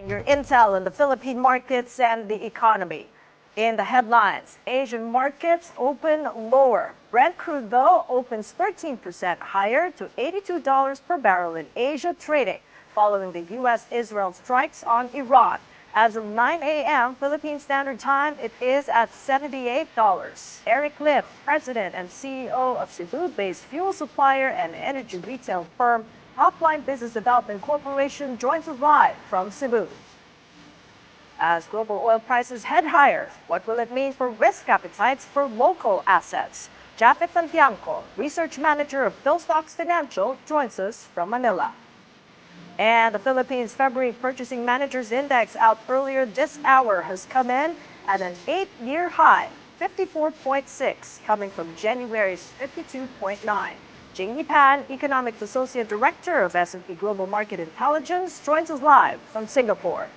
Your intel on the Philippine markets and the economy. In the headlines, Asian markets open lower. Brent crude, though, opens 13% higher to $82 per barrel in Asia trading, following the U.S.-Israel strikes on Iran. As of 9 a.m. Philippine Standard Time, it is at $78. Eric Lim, president and CEO of Cebu-based fuel supplier and energy retail firm Topline Business Development Corporation, joins us live from Cebu. As global oil prices head higher, what will it mean for risk appetites for local assets? Japhet Santiago, research manager of PhilStocks Financial, joins us from Manila. And the Philippines February Purchasing Managers Index out earlier this hour has come in at an 8-year high, 54.6, coming from January's 52.9. Jing Pan, Economics Associate Director of S&P Global Market Intelligence, joins us live from Singapore.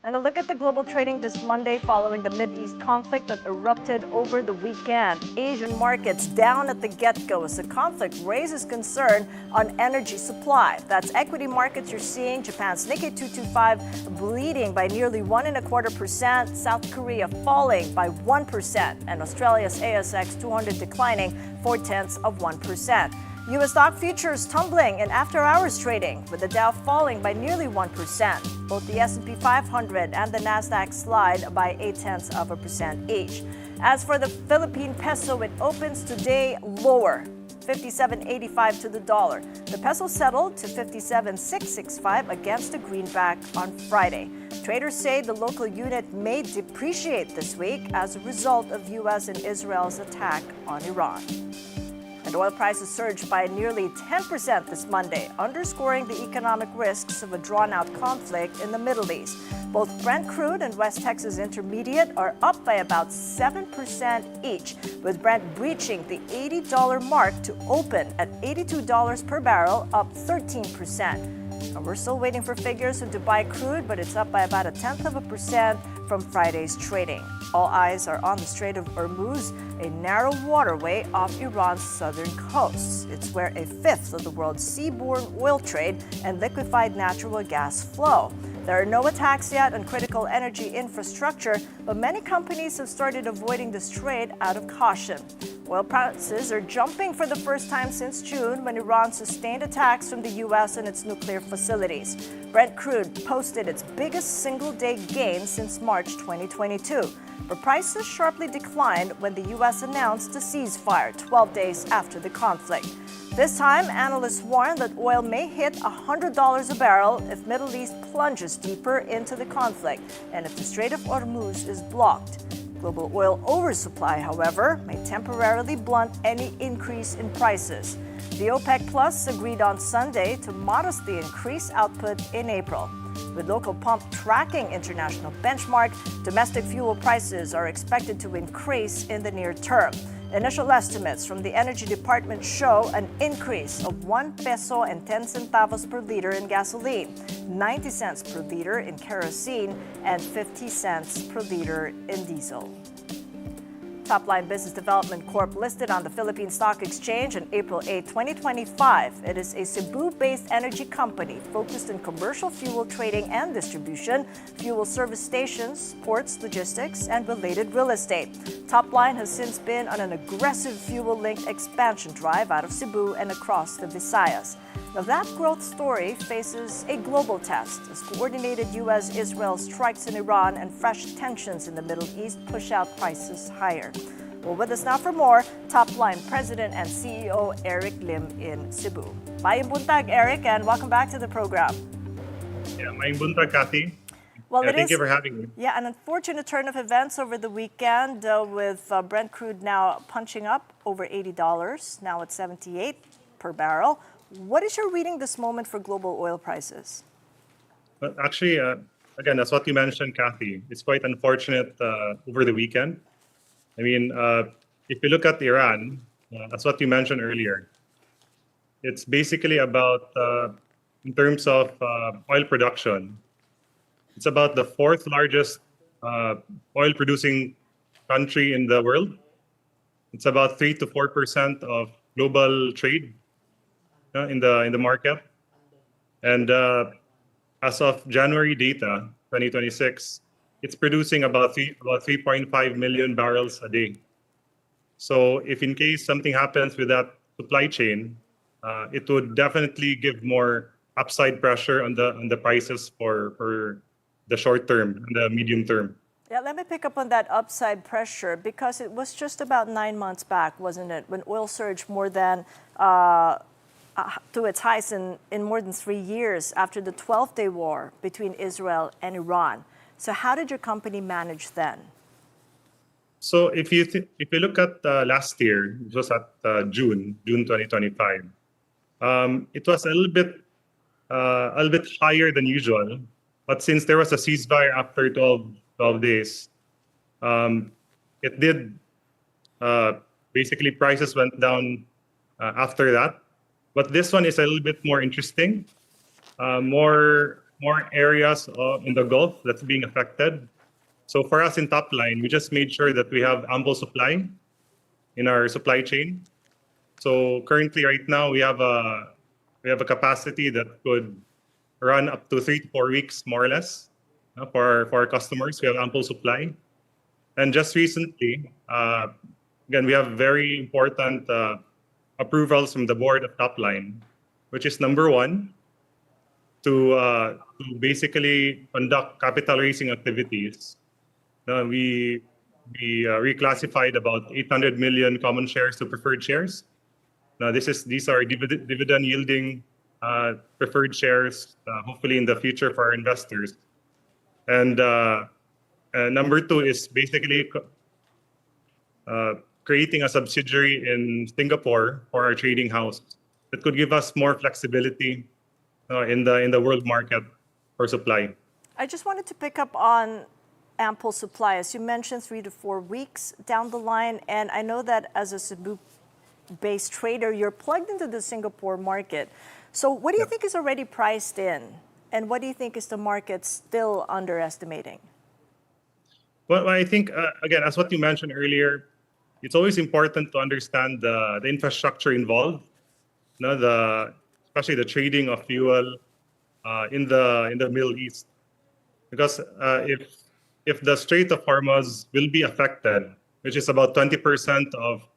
And a look at the global trading this Monday following the Mideast conflict that erupted over the weekend. Asian markets down at the get-go as the conflict raises concern on energy supply. That's equity markets you're seeing. Japan's Nikkei 225 bleeding by nearly 1.25%, South Korea falling by 1%, and Australia's ASX 200 declining 0.4%. U.S. stock futures tumbling in after-hours trading, with the Dow falling by nearly 1%. Both the S&P 500 and the Nasdaq slide by 0.8% each. As for the Philippine peso, it opens today lower, 57.85 to the dollar. The peso settled to 57.665 against the greenback on Friday. Traders say the local unit may depreciate this week as a result of U.S. and Israel's attack on Iran. And oil prices surged by nearly 10% this Monday, underscoring the economic risks of a drawn-out conflict in the Middle East. Both Brent crude and West Texas Intermediate are up by about 7% each, with Brent breaching the $80 mark to open at $82 per barrel, up 13%. And we're still waiting for figures of Dubai crude, but it's up by about 0.1% from Friday's trading. All eyes are on the Strait of Hormuz, a narrow waterway off Iran's southern coasts. It's where a fifth of the world's seaborne oil trade and liquefied natural gas flow. There are no attacks yet on critical energy infrastructure, but many companies have started avoiding this trade out of caution. Oil prices are jumping for the first time since June, when Iran sustained attacks from the U.S. and its nuclear facilities. Brent crude posted its biggest single-day gain since March 2022. But prices sharply declined when the U.S. announced a ceasefire 12 days after the conflict. This time, analysts warn that oil may hit $100 a barrel if Middle East plunges deeper into the conflict and if the Strait of Hormuz is blocked. Global oil oversupply, however, may temporarily blunt any increase in prices. The OPEC Plus agreed on Sunday to modestly increase output in April. With local pump tracking international benchmark, domestic fuel prices are expected to increase in the near term. Initial estimates from the Energy Department show an increase of 1 peso and 10 centavos per liter in gasoline, 90 cents per liter in kerosene, and 50 cents per liter in diesel. Topline Business Development Corp listed on the Philippine Stock Exchange on April 8, 2025. It is a Cebu-based energy company focused on commercial fuel trading and distribution, fuel service stations, ports, logistics, and related real estate. Topline has since been on an aggressive fuel-linked expansion drive out of Cebu and across the Visayas. Now, that growth story faces a global test as coordinated U.S.-Israel strikes in Iran and fresh tensions in the Middle East push out prices higher. Well, with us now for more, Topline President and CEO Eric Lim in Cebu. Mayong buntag, Eric, and welcome back to the program. Yeah, mayong buntag, Cathy. Well, thank you for having me. Yeah, an unfortunate turn of events over the weekend with Brent crude now punching up over $80, now at $78 per barrel. What is your reading this moment for global oil prices? But actually, again, that's what you mentioned, Cathy. It's quite unfortunate over the weekend. I mean, if you look at Iran, that's what you mentioned earlier. it's basically about, in terms of oil production, it's about the fourth largest oil producing country in the world. It's about 3 to 4% of global trade in the market. And as of January data, 2026, it's producing about 3.5 million barrels a day. So if in case something happens with that supply chain, it would definitely give more upside pressure on the prices for the short term and the medium term. Yeah, let me pick up on that upside pressure because it was just about 9 months back, wasn't it, when oil surged more than to its highs in more than 3 years after the 12-day war between Israel and Iran. So how did your company manage then? So if you look at last year, it was at June 2025. It was a little bit higher than usual, but since there was a ceasefire after 12 days, it did basically prices went down after that. But this one is a little bit more interesting. More areas in the Gulf that's being affected. So for us in top line, we just made sure that we have ample supply in our supply chain. So currently, right now, we have a capacity that could run up to 3 to 4 weeks, more or less, for our customers. We have ample supply. And just recently, again, we have very important approvals from the board of top line, which is number one, to basically conduct capital raising activities. We reclassified about 800 million common shares to preferred shares. Now, these are dividend yielding preferred shares, hopefully in the future for our investors. And number two is basically creating a subsidiary in Singapore for our trading house that could give us more flexibility in the world market for supply. I just wanted to pick up on ample supply. As you mentioned, 3 to 4 weeks down the line. And I know that as a Cebu-based trader, you're plugged into the Singapore market. So what do you think is already priced in? And what do you think is the market still underestimating? Well, I think, again, as what you mentioned earlier, it's always important to understand the infrastructure involved, especially the trading of fuel in the Middle East. Because if the Strait of Hormuz will be affected, which is about 20% of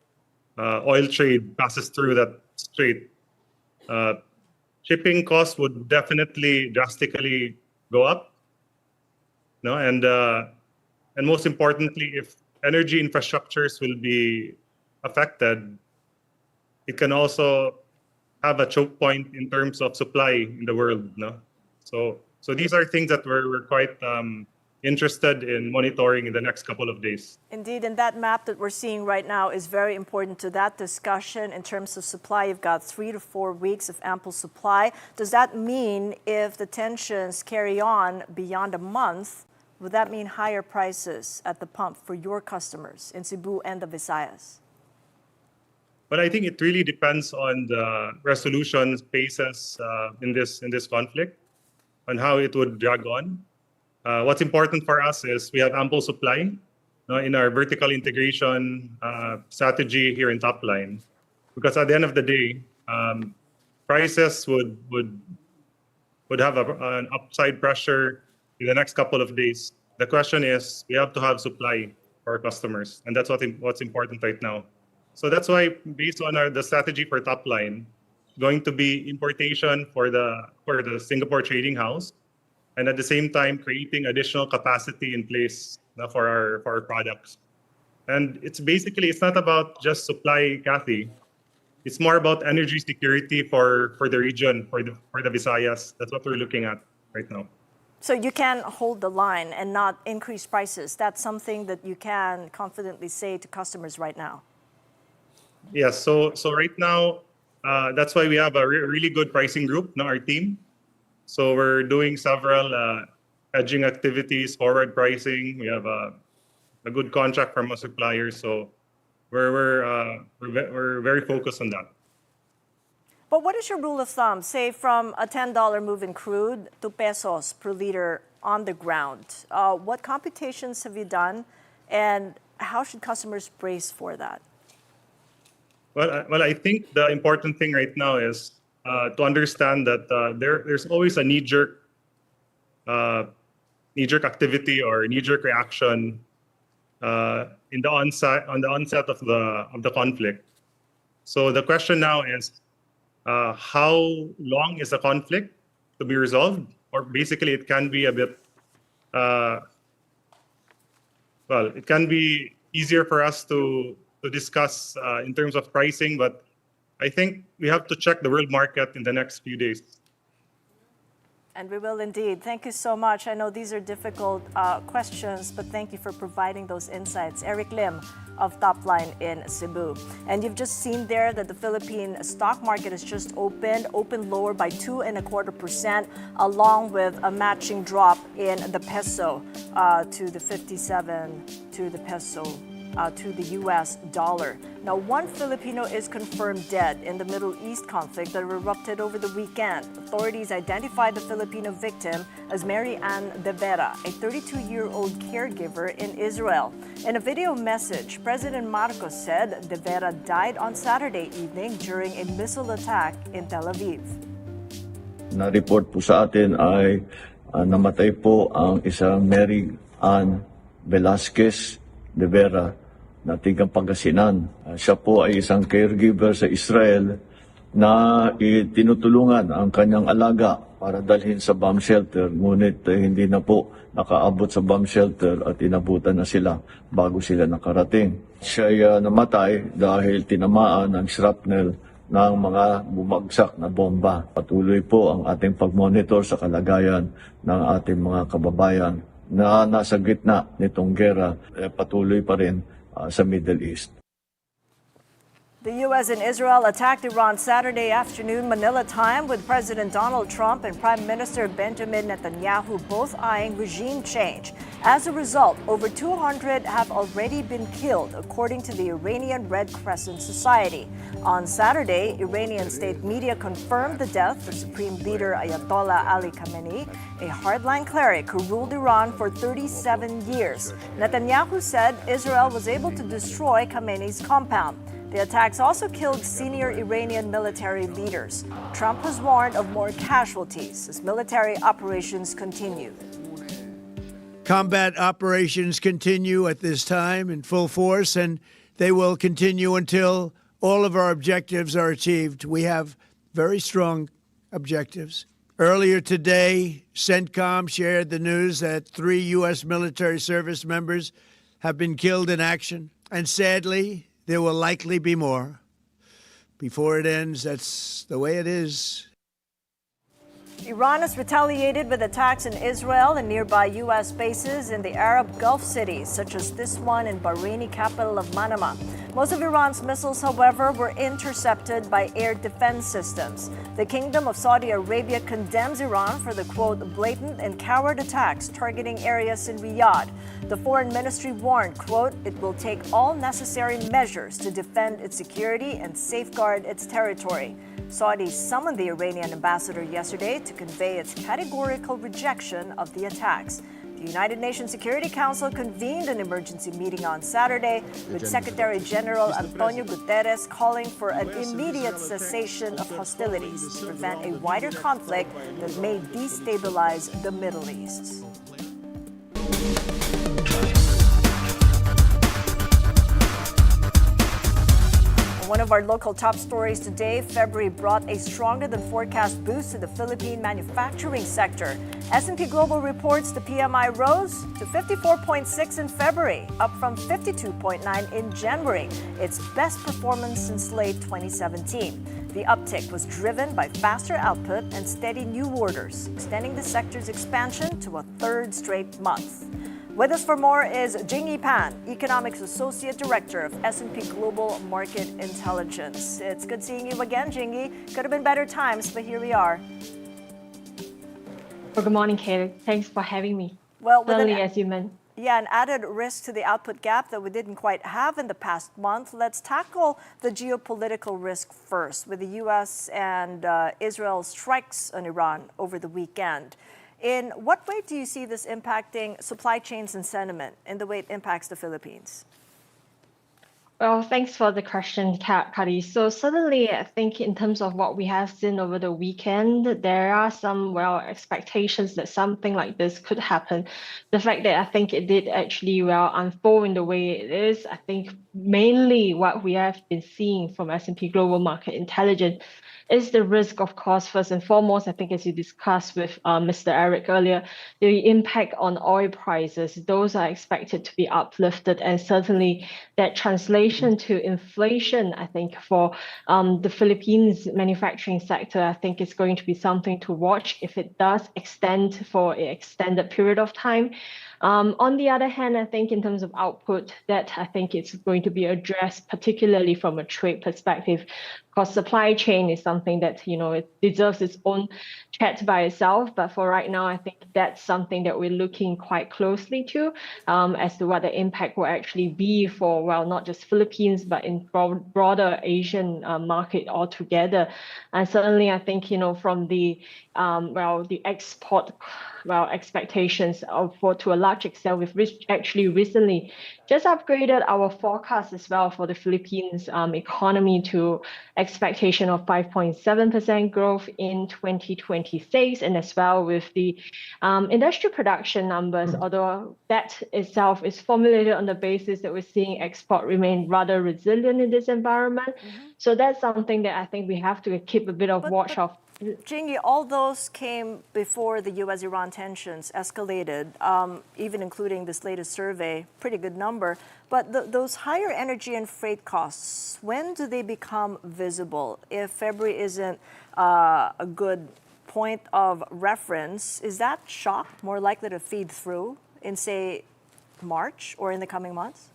oil trade passes through that strait, shipping costs would definitely drastically go up. And most importantly, if energy infrastructures will be affected, it can also have a choke point in terms of supply in the world. So these are things that we're quite interested in monitoring in the next couple of days. Indeed, and that map that we're seeing right now is very important to that discussion in terms of supply. You've got 3 to 4 weeks of ample supply. Does that mean if the tensions carry on beyond a month, would that mean higher prices at the pump for your customers in Cebu and the Visayas? But I think it really depends on the resolution phases in this conflict, on how it would drag on. What's important for us is we have ample supply in our vertical integration strategy here in top line, because at the end of the day, prices would have an upside pressure in the next couple of days. The question is, we have to have supply for our customers, and that's what's important right now. So that's why, based on the strategy for top line, going to be importation for the Singapore trading house, and at the same time creating additional capacity in place for our products. And it's not about just supply, Cathy. It's more about energy security for the region, for the Visayas. That's what we're looking at right now. So you can hold the line and not increase prices. That's something that you can confidently say to customers right now. Yes. So right now, that's why we have a really good pricing group, our team. So we're doing several hedging activities, forward pricing. We have a good contract from our suppliers. So we're very focused on that. But what is your rule of thumb, say from a $10 move in crude to pesos per liter on the ground? What computations have you done, and how should customers brace for that? Well, I think the important thing right now is to understand that there's always a knee-jerk activity or knee-jerk reaction on the onset of the conflict. So the question now is, how long is the conflict to be resolved? Or basically, it can be a bit, it can be easier for us to discuss in terms of pricing, but I think we have to check the world market in the next few days. And we will indeed. Thank you so much. I know these are difficult questions, but thank you for providing those insights. Eric Lim of Topline in Cebu. And you've just seen there that the Philippine stock market has just opened lower by 2.25%, along with a matching drop in the peso to the 57 to the peso to the US dollar. Now, one Filipino is confirmed dead in the Middle East conflict that erupted over the weekend. Authorities identified the Filipino victim as Mary Ann De Vera, a 32-year-old caregiver in Israel. In a video message, President Marcos said De Vera died on Saturday evening during a missile attack in Tel Aviv. Na-report po sa atin ay namatay po ang isang Mary Ann Velasquez De Vera na tigang Pangasinan. Siya po ay isang caregiver sa Israel na tinutulungan ang kanyang alaga para dalhin sa bomb shelter. Ngunit hindi na po nakaabot sa bomb shelter at inabutan na sila bago sila nakarating. Siya ay namatay dahil tinamaan ng shrapnel ng mga bumagsak na bomba. Patuloy po ang ating pagmonitor sa kalagayan ng ating mga kababayan na nasa gitna nitong gera, patuloy pa rin sa Middle East. The U.S. and Israel attacked Iran Saturday afternoon Manila time, with President Donald Trump and Prime Minister Benjamin Netanyahu both eyeing regime change. As a result, over 200 have already been killed, according to the Iranian Red Crescent Society. On Saturday, Iranian state media confirmed the death of Supreme Leader Ayatollah Ali Khamenei, a hardline cleric who ruled Iran for 37 years. Netanyahu said Israel was able to destroy Khamenei's compound. The attacks also killed senior Iranian military leaders. Trump has warned of more casualties as military operations continue. Combat operations continue at this time in full force, and they will continue until all of our objectives are achieved. We have very strong objectives. Earlier today, CENTCOM shared the news that 3 U.S. military service members have been killed in action, and sadly, there will likely be more. Before it ends, that's the way it is. Iran has retaliated with attacks in Israel and nearby U.S. bases in the Arab Gulf cities, such as this one in Bahraini capital of Manama. Most of Iran's missiles, however, were intercepted by air defense systems. The Kingdom of Saudi Arabia condemns Iran for the, quote, blatant and coward attacks targeting areas in Riyadh. The foreign ministry warned, quote, it will take all necessary measures to defend its security and safeguard its territory. Saudi summoned the Iranian ambassador yesterday to convey its categorical rejection of the attacks. The United Nations Security Council convened an emergency meeting on Saturday, with Secretary General Antonio Guterres calling for an immediate cessation of hostilities to prevent a wider conflict that may destabilize the Middle East. One of our local top stories today, February brought a stronger than forecast boost to the Philippine manufacturing sector. S&P Global reports the PMI rose to 54.6 in February, up from 52.9 in January, its best performance since late 2017. The uptick was driven by faster output and steady new orders, extending the sector's expansion to a third straight month. With us for more is Jingyi Pan, Economics Associate Director of S&P Global Market Intelligence. It's good seeing you again, Jingyi. Could have been better times, but here we are. Well, good morning, Kate. Thanks for having me. Well, certainly, as you mentioned. Yeah, an added risk to the output gap that we didn't quite have in the past month. Let's tackle the geopolitical risk first, with the U.S. and Israel strikes on Iran over the weekend. In what way do you see this impacting supply chains and sentiment in the way it impacts the Philippines? Well, thanks for the question, Kari. So certainly, I think in terms of what we have seen over the weekend, there are some, expectations that something like this could happen. The fact that I think it did actually, unfold in the way it is, I think mainly what we have been seeing from S&P Global Market Intelligence is the risk, of course, first and foremost, I think as you discussed with Mr. Eric earlier, the impact on oil prices. Those are expected to be uplifted, and certainly that translation to inflation, I think, for the Philippines manufacturing sector, I think is going to be something to watch if it does extend for an extended period of time. On the other hand, I think in terms of output, that I think it's going to be addressed, particularly from a trade perspective, because supply chain is something that, it deserves its own chat by itself. But for right now, I think that's something that we're looking quite closely to as to what the impact will actually be for, not just Philippines, but in broader Asian market altogether. And certainly, I think, from the the export expectations to a large extent, we've actually recently just upgraded our forecast as well for the Philippines economy to expectation of 5.7% growth in 2026, and as well with the industrial production numbers, although that itself is formulated on the basis that we're seeing export remain rather resilient in this environment. So that's something that I think we have to keep a bit of watch of. Jingy, all those came before the U.S.-Iran tensions escalated, even including this latest survey, pretty good number. But those higher energy and freight costs, when do they become visible? If February isn't a good point of reference, is that shock more likely to feed through in, say, March or in the coming months?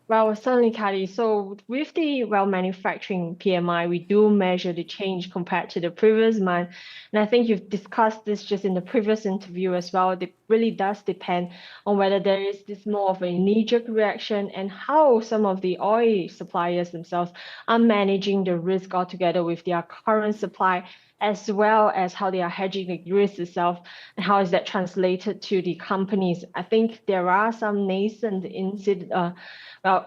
Well, certainly, Cathy. So with the manufacturing PMI, we do measure the change compared to the previous month. And I think you've discussed this just in the previous interview as well. It really does depend on whether there is this more of a knee-jerk reaction and how some of the oil suppliers themselves are managing the risk altogether with their current supply, as well as how they are hedging the risk itself and how is that translated to the companies. I think there are some nascent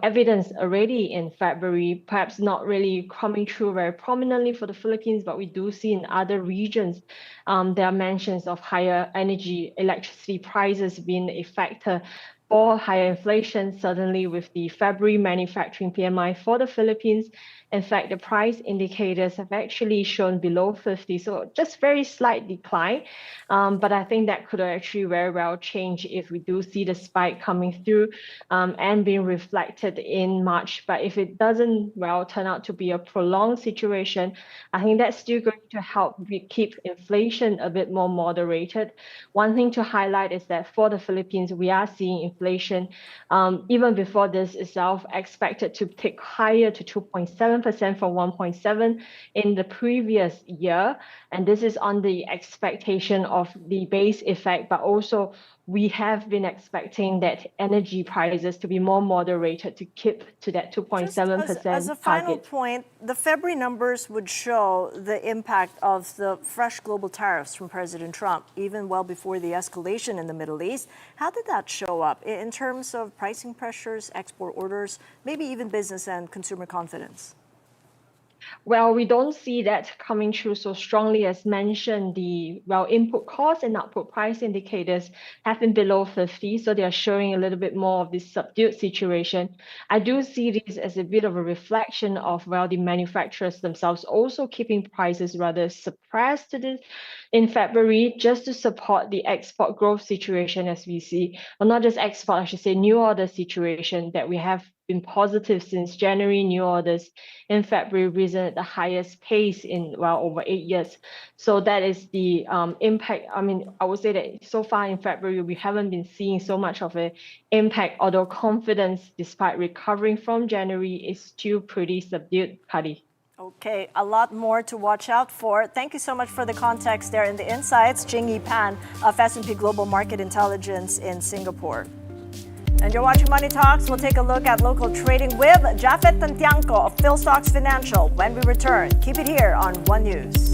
evidence already in February, perhaps not really coming through very prominently for the Philippines, but we do see in other regions there are mentions of higher energy, electricity prices being a factor for higher inflation, certainly with the February manufacturing PMI for the Philippines. In fact, the price indicators have actually shown below 50, so just very slight decline. But I think that could actually very well change if we do see the spike coming through and being reflected in March. But if it doesn't turn out to be a prolonged situation, I think that's still going to help keep inflation a bit more moderated. One thing to highlight is that for the Philippines, we are seeing inflation even before this itself expected to tick higher to 2.7% from 1.7% in the previous year. And this is on the expectation of the base effect, but also we have been expecting that energy prices to be more moderated to keep to that 2.7% as a final target. point, the February numbers would show the impact of the fresh global tariffs from President Trump, even well before the escalation in the Middle East. How did that show up in terms of pricing pressures, export orders, maybe even business and consumer confidence? Well, we don't see that coming through so strongly as mentioned. The input cost and output price indicators have been below 50, so they are showing a little bit more of this subdued situation. I do see this as a bit of a reflection of the manufacturers themselves also keeping prices rather suppressed in February, just to support the export growth situation as we see, or not just export, I should say new order situation that we have been positive since January. New orders in February risen at the highest pace in over 8 years. So that is the impact. I mean, I would say that so far in February we haven't been seeing so much of an impact, although confidence, despite recovering from January, is still pretty subdued, Kadi. Okay, a lot more to watch out for. Thank you so much for the context there and the insights. Jingyi Pan of S&P Global Market Intelligence in Singapore. And you're watching Money Talks. We'll take a look at local trading with Jafet Tantiangco of PhilStocks Financial when we return. Keep it here on One News.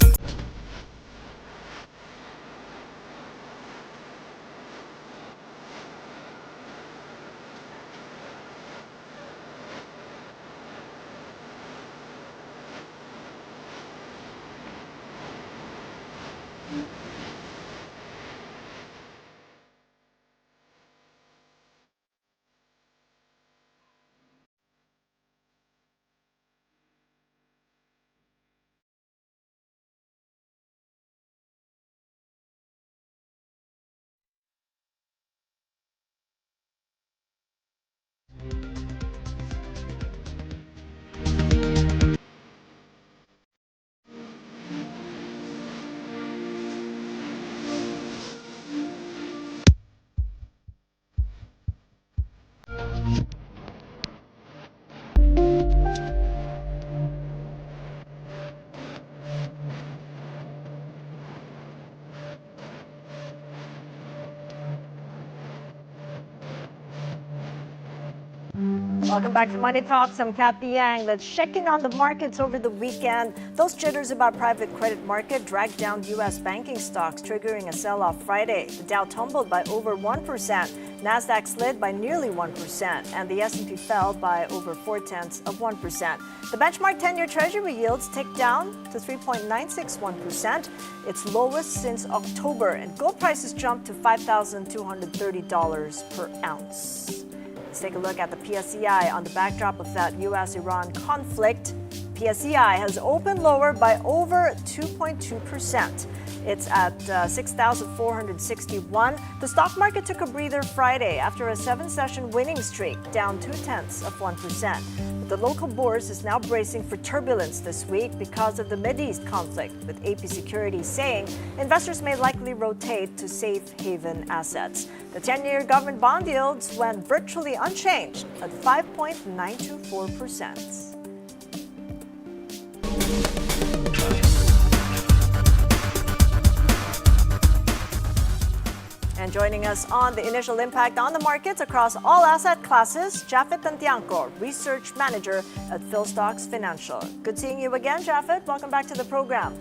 Welcome back to Money Talks. I'm Cathy Yang. Let's check in on the markets over the weekend. Those jitters about private credit market dragged down U.S. banking stocks, triggering a sell-off Friday. The Dow tumbled by over 1%, Nasdaq slid by nearly 1%, and the S&P fell by over 0.4%. The benchmark 10-year Treasury yields ticked down to 3.961%, its lowest since October, and gold prices jumped to $5,230 per ounce. Let's take a look at the PSCI on the backdrop of that U.S.-Iran conflict. PSCI has opened lower by over 2.2%. It's at 6,461. The stock market took a breather Friday after a 7-session winning streak, down 0.2%. But the local bourse is now bracing for turbulence this week because of the Mideast conflict, with AP Securities saying investors may likely rotate to safe haven assets. The 10-year government bond yields went virtually unchanged at 5.924%. And joining us on the initial impact on the markets across all asset classes, Jafet Tantiangco, Research Manager at PhilStocks Financial. Good seeing you again, Jafet. Welcome back to the program.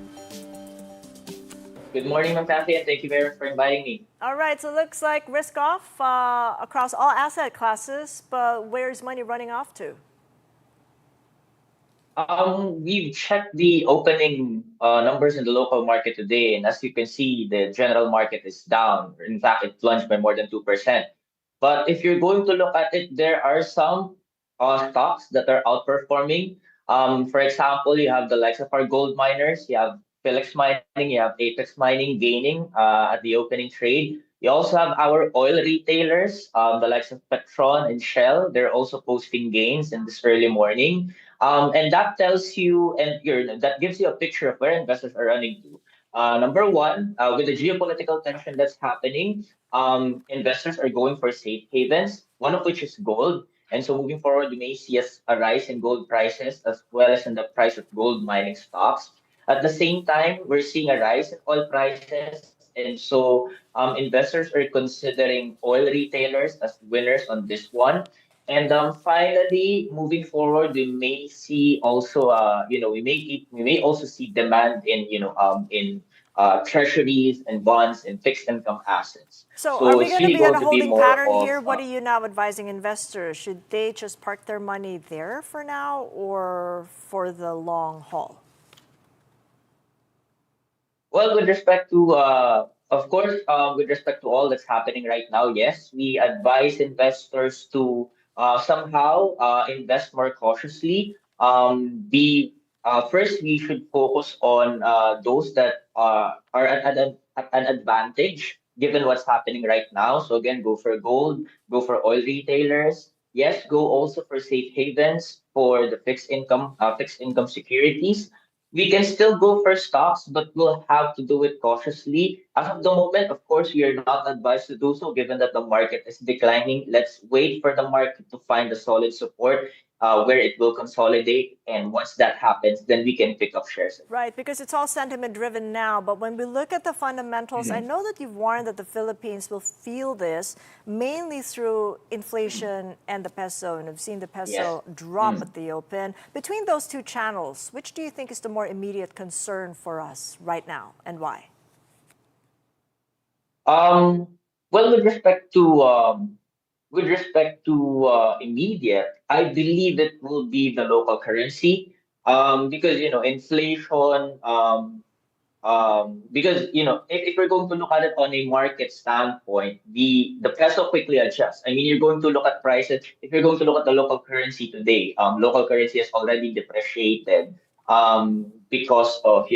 Good morning, Ma'am Cathy, and thank you very much for inviting me. All right, so it looks like risk off across all asset classes, but where's money running off to? We've checked the opening numbers in the local market today, and as you can see, the general market is down. In fact, it plunged by more than 2%. But if you're going to look at it, there are some stocks that are outperforming. For example, you have the likes of our gold miners, you have Felix Mining, you have Apex Mining gaining at the opening trade. You also have our oil retailers, the likes of Petron and Shell. They're also posting gains in this early morning. And that tells you, and that gives you a picture of where investors are running to. Number one, with the geopolitical tension that's happening, investors are going for safe havens, one of which is gold. And so moving forward, we may see a rise in gold prices as well as in the price of gold mining stocks. At the same time, we're seeing a rise in oil prices. And so investors are considering oil retailers as winners on this one. And finally, moving forward, we may see also, we may also see demand in, treasuries and bonds and fixed income assets. So are So we it's going to really be in going a to be holding more pattern of here? What are you now advising investors? Should they just park their money there for now or for the long haul? Well, with respect to, of course, with respect to all that's happening right now, yes, we advise investors to somehow invest more cautiously. Be First, we should focus on those that are at an advantage given what's happening right now. So again, go for gold, go for oil retailers. Yes, go also for safe havens for the fixed income securities. We can still go for stocks, but we'll have to do it cautiously. As of the moment, of course, we are not advised to do so given that the market is declining. Let's wait for the market to find a solid support. where it will consolidate. And once that happens, then we can pick up shares. Right, because it's all sentiment driven now. But when we look at the fundamentals, I know that you've warned that the Philippines will feel this mainly through inflation and the peso. And we've seen the peso drop at the open. Between those two channels, which do you think is the more immediate concern for us right now, and why? Well, with respect to immediate, I believe it will be the local currency. Because inflation. Because if we're going to look at it on a market standpoint, the peso quickly adjusts. I mean, you're going to look at prices. If you're going to look at the local currency today, local currency has already depreciated because of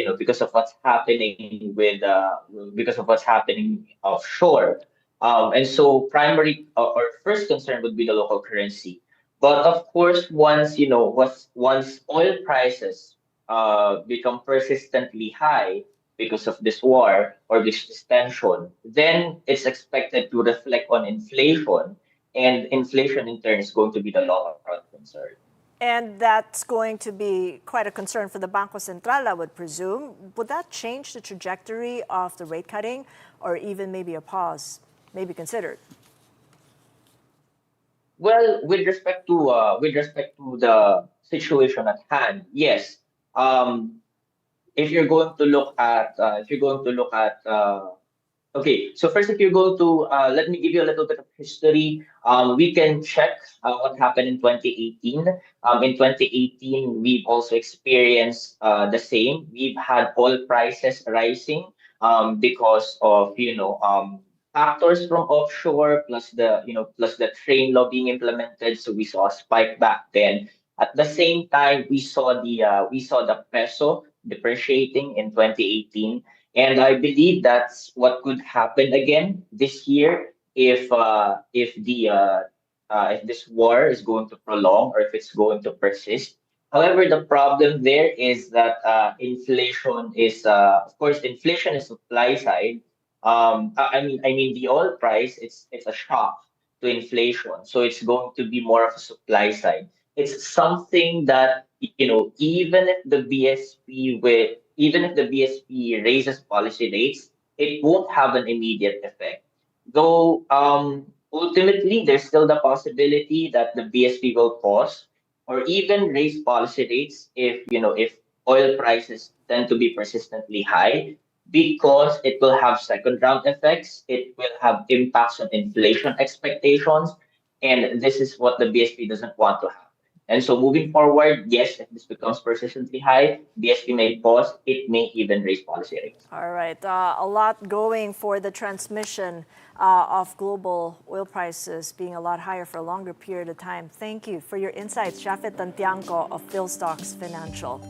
what's happening because of what's happening offshore. And so primary or first concern would be the local currency. But of course, once oil prices become persistently high because of this war or this tension, then it's expected to reflect on inflation, and inflation in turn is going to be the long run concern. And that's going to be quite a concern for the Bangko Sentral, I would presume. Would that change the trajectory of the rate cutting, or even maybe a pause may be considered? Well, with respect to the situation at hand, yes. If you're going to look at Okay, so first, if you're going to let me give you a little bit of history. We can check what happened in 2018. In 2018, we've also experienced the same. We've had oil prices rising because of factors from offshore, plus the train law being implemented. So we saw a spike back then. At the same time, we saw the peso depreciating in 2018, and I believe that's what could happen again this year if this war is going to prolong or if it's going to persist. However, the problem there is that of course, inflation is supply side. I mean, the oil price, it's a shock to inflation, so it's going to be more of a supply side. It's something that even if the BSP raises policy rates, it won't have an immediate effect. Though ultimately, there's still the possibility that the BSP will pause or even raise policy rates if oil prices tend to be persistently high, because it will have second round effects. It will have impacts on inflation expectations, and this is what the BSP doesn't want to happen. And so moving forward, yes, if this becomes persistently high, BSP may pause. It may even raise policy rates. All right, a lot going for the transmission of global oil prices being a lot higher for a longer period of time. Thank you for your insights, Shafet Tantiangco of PhilStocks Financial.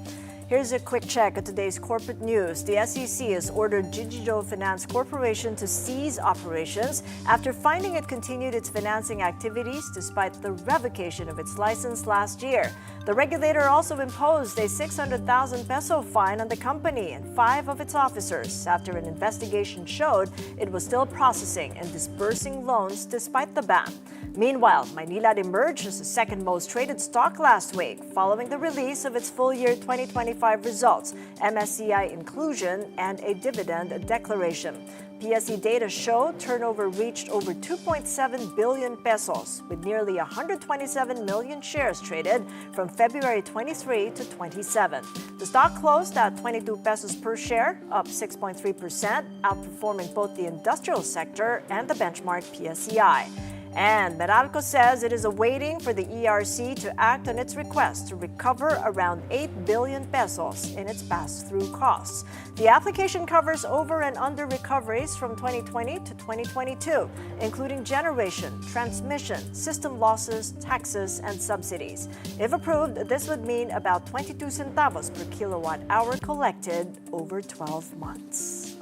Here's a quick check at today's corporate news. The SEC has ordered Jijido Finance Corporation to cease operations after finding it continued its financing activities despite the revocation of its license last year. The regulator also imposed a 600,000 peso fine on the company and 5 of its officers after an investigation showed it was still processing and disbursing loans despite the ban. Meanwhile, Maynilad emerged as the second most traded stock last week following the release of its full year 2025 results, MSCI inclusion, and a dividend declaration. PSE data show turnover reached over 2.7 billion pesos, with nearly 127 million shares traded from February 23 to 27. The stock closed at 22 pesos per share, up 6.3%, outperforming both the industrial sector and the benchmark PSEI. And Meralco says it is awaiting for the ERC to act on its request to recover around 8 billion pesos in its pass-through costs. The application covers over and under recoveries from 2020 to 2022, including generation, transmission, system losses, taxes, and subsidies. If approved, this would mean about 22 centavos per kilowatt hour collected over 12 months.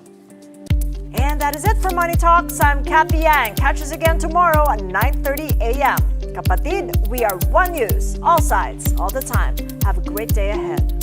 And that is it for Money Talks. I'm Cathy Yang. Catch us again tomorrow at 9:30 a.m. Kapatid, we are One News, all sides, all the time. Have a great day ahead.